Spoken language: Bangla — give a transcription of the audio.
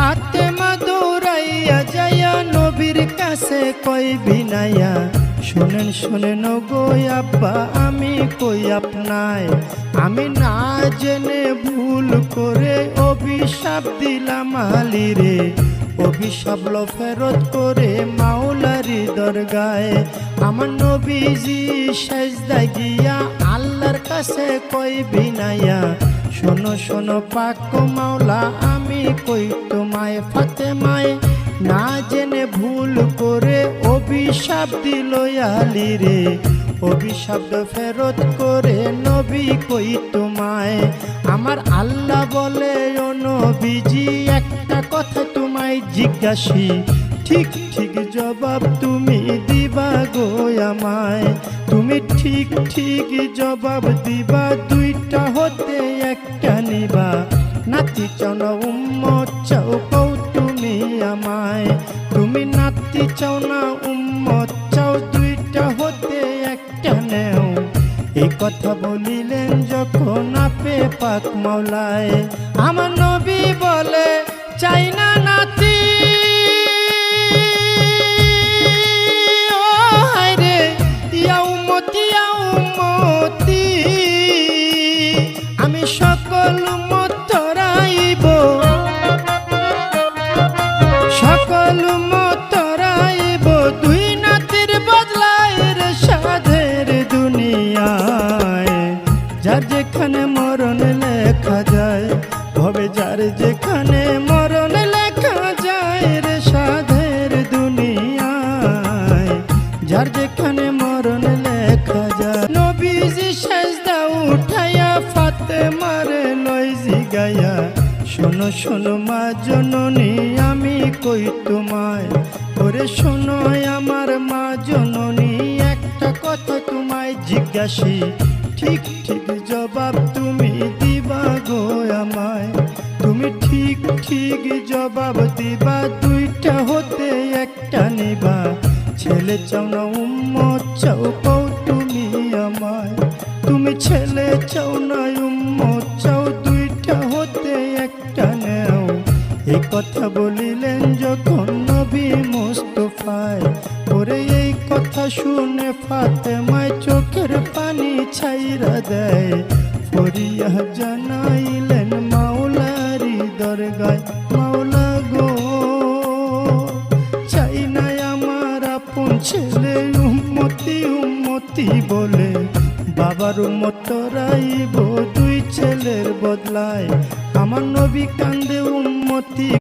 ফাতেমা দৌড়াইয়া যাইয়া নবীর কাছে কই বিনাইয়া, শুনেন শুনেন গো আব্বা আমি কই আপনায়, আমি না জেনে ভুল করে অভিশাপ দিলাম আলীরে, অভিশাপ লো ফেরত করে মাওলারি দরগায়। আমার নবীজি সেজদায় গিয়া আল্লাহর কাছে কই বিনাইয়া, শোনো শোনো পাক মাওলা আমি কই তোমায়, ফাতেমায় না জেনে ভুল করে অভিশাপ দিল আলীরে, অভিশাপ ফেরত করে নবী কই তোমায়। আমার আল্লাহ বলে ও নবীজি একটা কথা তোমায় জিজ্ঞাসি, ঠিক ঠিক জবাব তুমি দিবা গো আমায়, তুমি ঠিক ঠিক জবাব দিবা, দুইটা হতে একটা নিবা, নাতি চাও না উম্মত চাও কও তুমি আমায়, তুমি নাতি চাও না উম্মত চাও, দুইটা হতে একটা নেও। এই কথা বলিলেন যখন আপে পাক মাওলায়, আমার নবী বলে চাই না নাতি, ও হায়রে ইয়া উম্মতি ইয়া উম্মতি, আমি সকল উম্মত তরাইব, সকল উম্মত তরাইব, দুই নাতির বদলায় রে সাধের দুনিয়ায়। যার যেখানে মরণ লেখা যায় হবে, যার যেখানে মরণ লেখা যায় রে সাধের দুনিয়ায়, যার যেখানে মরণ লেখা যায়। নবীজি সেজদা উঠাইয়া ফাতেমার লই জিগাইয়া, শোনো শোনো মা জননী আমি কই তোমায়, ওরে শোনো আমার মা জননী একটা কথা তোমায় জিজ্ঞাসি, ঠিক ঠিক জবাব তুমি দিবা গো আমায়, তুমি ঠিক ঠিক জবাব দিবা, দুইটা হতে একটা নিবা, ছেলে চাও না উম্মত চাও কও তুমি আমায়, তুমি ছেলে চাও না উম্মত চাও, দুইটা হতে একটা নেও। এই কথা বলিলেন যখন নবী মুস্তাফায়, ওরে এই কথা শুনে ফাতেমায় চোখের পানি ছাইরা দেয়, ফরিয়া জানাইলেন মাওলারি দরগায়, মাওলা গো চাই না আমার আপন ছেলে উম্মতি উম্মতি বলে, বাবার উম্মত তরাইব দুই ছেলের বদলায়, আমার নবী কান্দে উম্মতি